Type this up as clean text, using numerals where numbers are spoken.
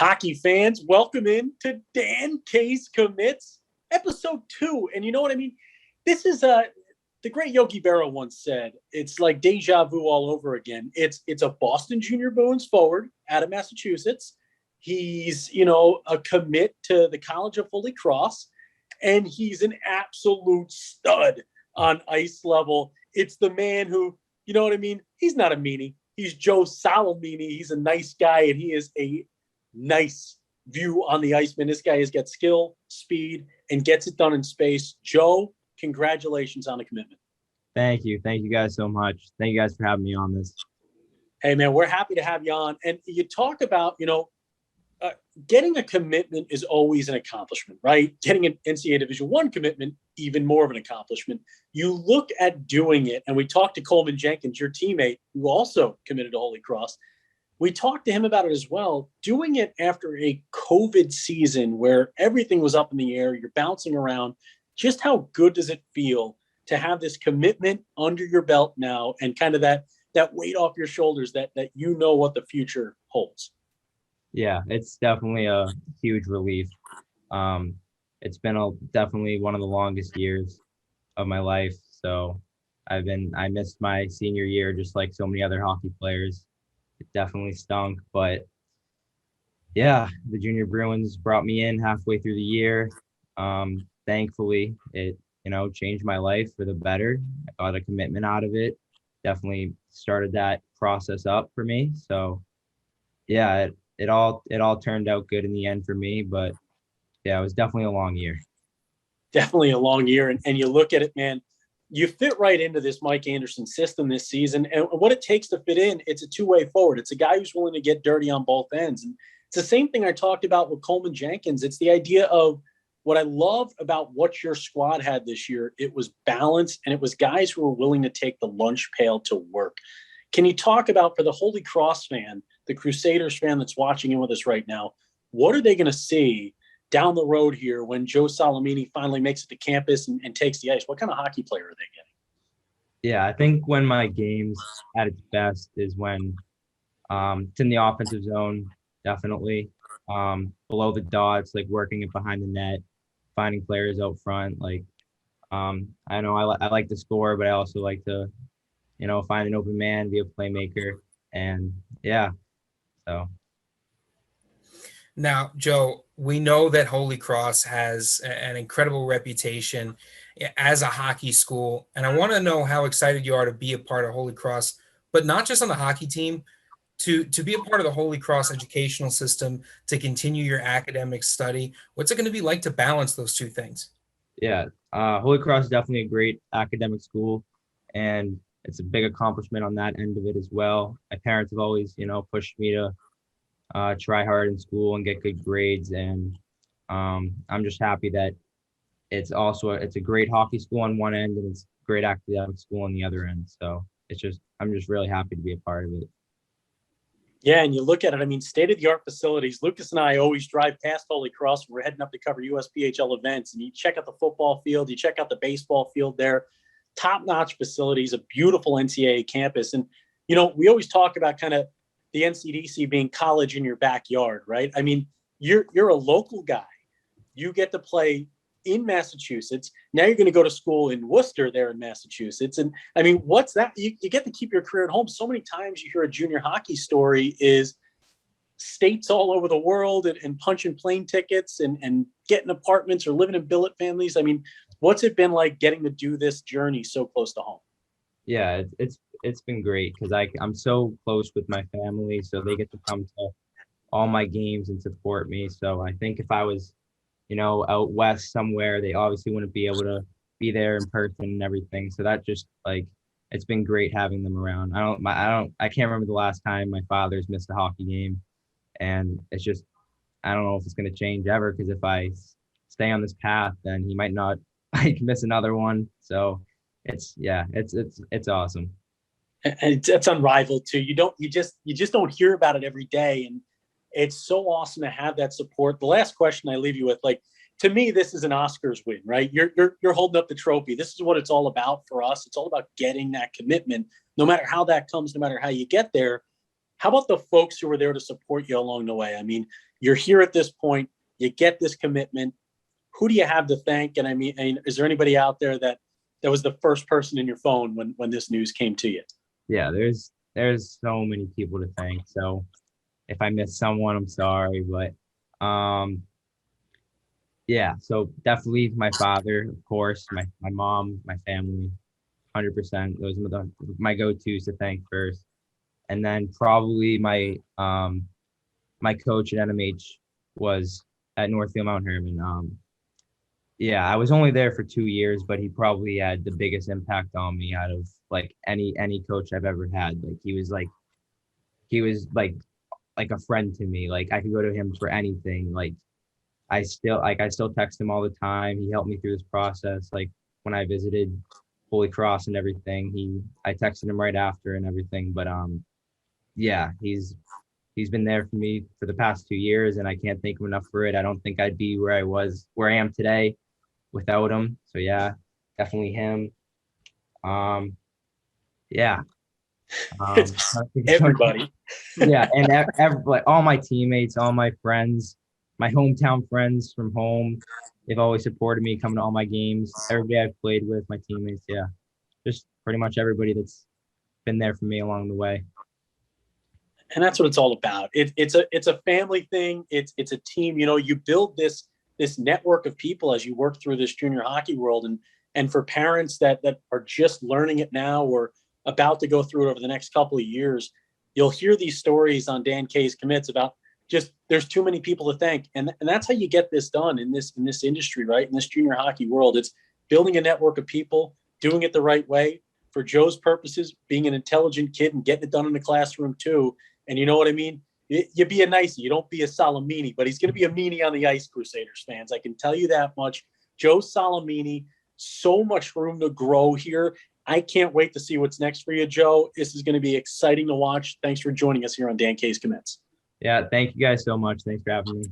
Hockey fans, welcome in to Dan K's Commits, episode 2. And you know what I mean? This is the great Yogi Berra once said, it's like deja vu all over again. It's a Boston Junior Bruins forward out of Massachusetts. He's, a commit to the College of Holy Cross, and he's an absolute stud on ice level. It's the man who, you know what I mean? He's not a meanie. He's Joe Solimine. He's a nice guy, and he is a nice view on the ice, man. This guy has got skill, speed, and gets it done in space. Joe, congratulations on the commitment. Thank you. Thank you guys so much. Thank you guys for having me on this. Hey, man, we're happy to have you on. And you talk about, getting a commitment is always an accomplishment, right? Getting an NCAA Division I commitment, even more of an accomplishment. You look at doing it, and we talked to Coleman Jenkins, your teammate, who also committed to Holy Cross. We talked to him about it as well. Doing it after a COVID season where everything was up in the air, you're bouncing around. Just how good does it feel to have this commitment under your belt now and kind of that weight off your shoulders that you know what the future holds? Yeah, it's definitely a huge relief. It's been definitely one of the longest years of my life. So I missed my senior year just like so many other hockey players. It definitely stunk, but yeah, the Junior Bruins brought me in halfway through the year. Thankfully, it changed my life for the better. I got a commitment out of it. Definitely started that process up for me. So yeah, it all turned out good in the end for me. But yeah, it was definitely a long year. Definitely a long year, and you look at it, man. You fit right into this Mike Anderson system this season. And what it takes to fit in, it's a two-way forward. It's a guy who's willing to get dirty on both ends. And it's the same thing I talked about with Coleman Jenkins. It's the idea of what I love about what your squad had this year. It was balance, and it was guys who were willing to take the lunch pail to work. Can you talk about, for the Holy Cross fan, the Crusaders fan that's watching in with us right now, what are they going to see down the road here when Joe Solimine finally makes it to campus and takes the ice? What kind of hockey player are they getting? Yeah, I think when my game's at its best is when it's in the offensive zone, definitely. Below the dots, like working it behind the net, finding players out front. Like, I know I like to score, but I also like to, find an open man, be a playmaker. And yeah, so. Now, Joe, we know that Holy Cross has an incredible reputation as a hockey school, and I want to know how excited you are to be a part of Holy Cross, but not just on the hockey team, to be a part of the Holy Cross educational system, to continue your academic study. What's it going to be like to balance those two things? Yeah, Holy Cross is definitely a great academic school, and it's a big accomplishment on that end of it as well. My parents have always, pushed me to try hard in school and get good grades. And I'm just happy that it's a great hockey school on one end and it's a great academic school on the other end. So I'm just really happy to be a part of it. Yeah, and you look at it, state-of-the-art facilities. Lucas and I always drive past Holy Cross when we're heading up to cover USPHL events, and you check out the football field, you check out the baseball field there. Top-notch facilities, a beautiful NCAA campus. And, we always talk about kind of the NCDC being college in your backyard, right? You're a local guy. You get to play in Massachusetts. Now you're going to go to school in Worcester there in Massachusetts. And what's that? You get to keep your career at home. So many times you hear a junior hockey story is states all over the world and punching plane tickets and getting apartments or living in billet families. What's it been like getting to do this journey so close to home? Yeah, it's been great because I'm so close with my family, so they get to come to all my games and support me. So I think if I was, out west somewhere, they obviously wouldn't be able to be there in person and everything. So that just it's been great having them around. I can't remember the last time my father's missed a hockey game, and it's just I don't know if it's going to change ever because if I stay on this path, then he might not miss another one. So it's awesome. And it's unrivaled too. You just don't hear about it every day, and it's so awesome to have that support. The last question I leave you with, to me, this is an Oscars win, right? You're holding up the trophy. This is what it's all about for us. It's all about getting that commitment, no matter how that comes, no matter how you get there. How about the folks who were there to support you along the way? I mean, you're here at this point, you get this commitment. Who do you have to thank? And I mean, is there anybody out there that was the first person in your phone when this news came to you? Yeah, there's so many people to thank. So if I miss someone, I'm sorry, but yeah, so definitely my father, of course, my mom, my family, 100%. Those are my go-tos to thank first. And then probably my coach at NMH was at Northfield Mount Herman. Yeah, I was only there for 2 years, but he probably had the biggest impact on me out of like any coach I've ever had. Like he was like a friend to me. Like I could go to him for anything. Like I still text him all the time. He helped me through this process. Like when I visited Holy Cross and everything, I texted him right after and everything. But yeah, he's been there for me for the past 2 years, and I can't thank him enough for it. I don't think I'd be where I am today without him. So yeah, definitely him. Yeah. It's everybody. Yeah, and like all my teammates, all my friends, my hometown friends from home, they've always supported me coming to all my games. Everybody I've played with, my teammates, yeah, just pretty much everybody that's been there for me along the way. And that's what it's all about. It's a family thing. It's a team. You know, you build this network of people as you work through this junior hockey world, and for parents that are just learning it now or about to go through it over the next couple of years, you'll hear these stories on Dan K's Commits about just there's too many people to thank, and that's how you get this done in this industry, right? In this junior hockey world, it's building a network of people, doing it the right way. For Joe's purposes, being an intelligent kid and getting it done in the classroom too. And you know what I mean? You be a nicey. You don't be a Solimine, but he's going to be a meanie on the ice, Crusaders fans. I can tell you that much. Joe Solimine, so much room to grow here. I can't wait to see what's next for you, Joe. This is going to be exciting to watch. Thanks for joining us here on Dan K's Commits. Yeah, thank you guys so much. Thanks for having me.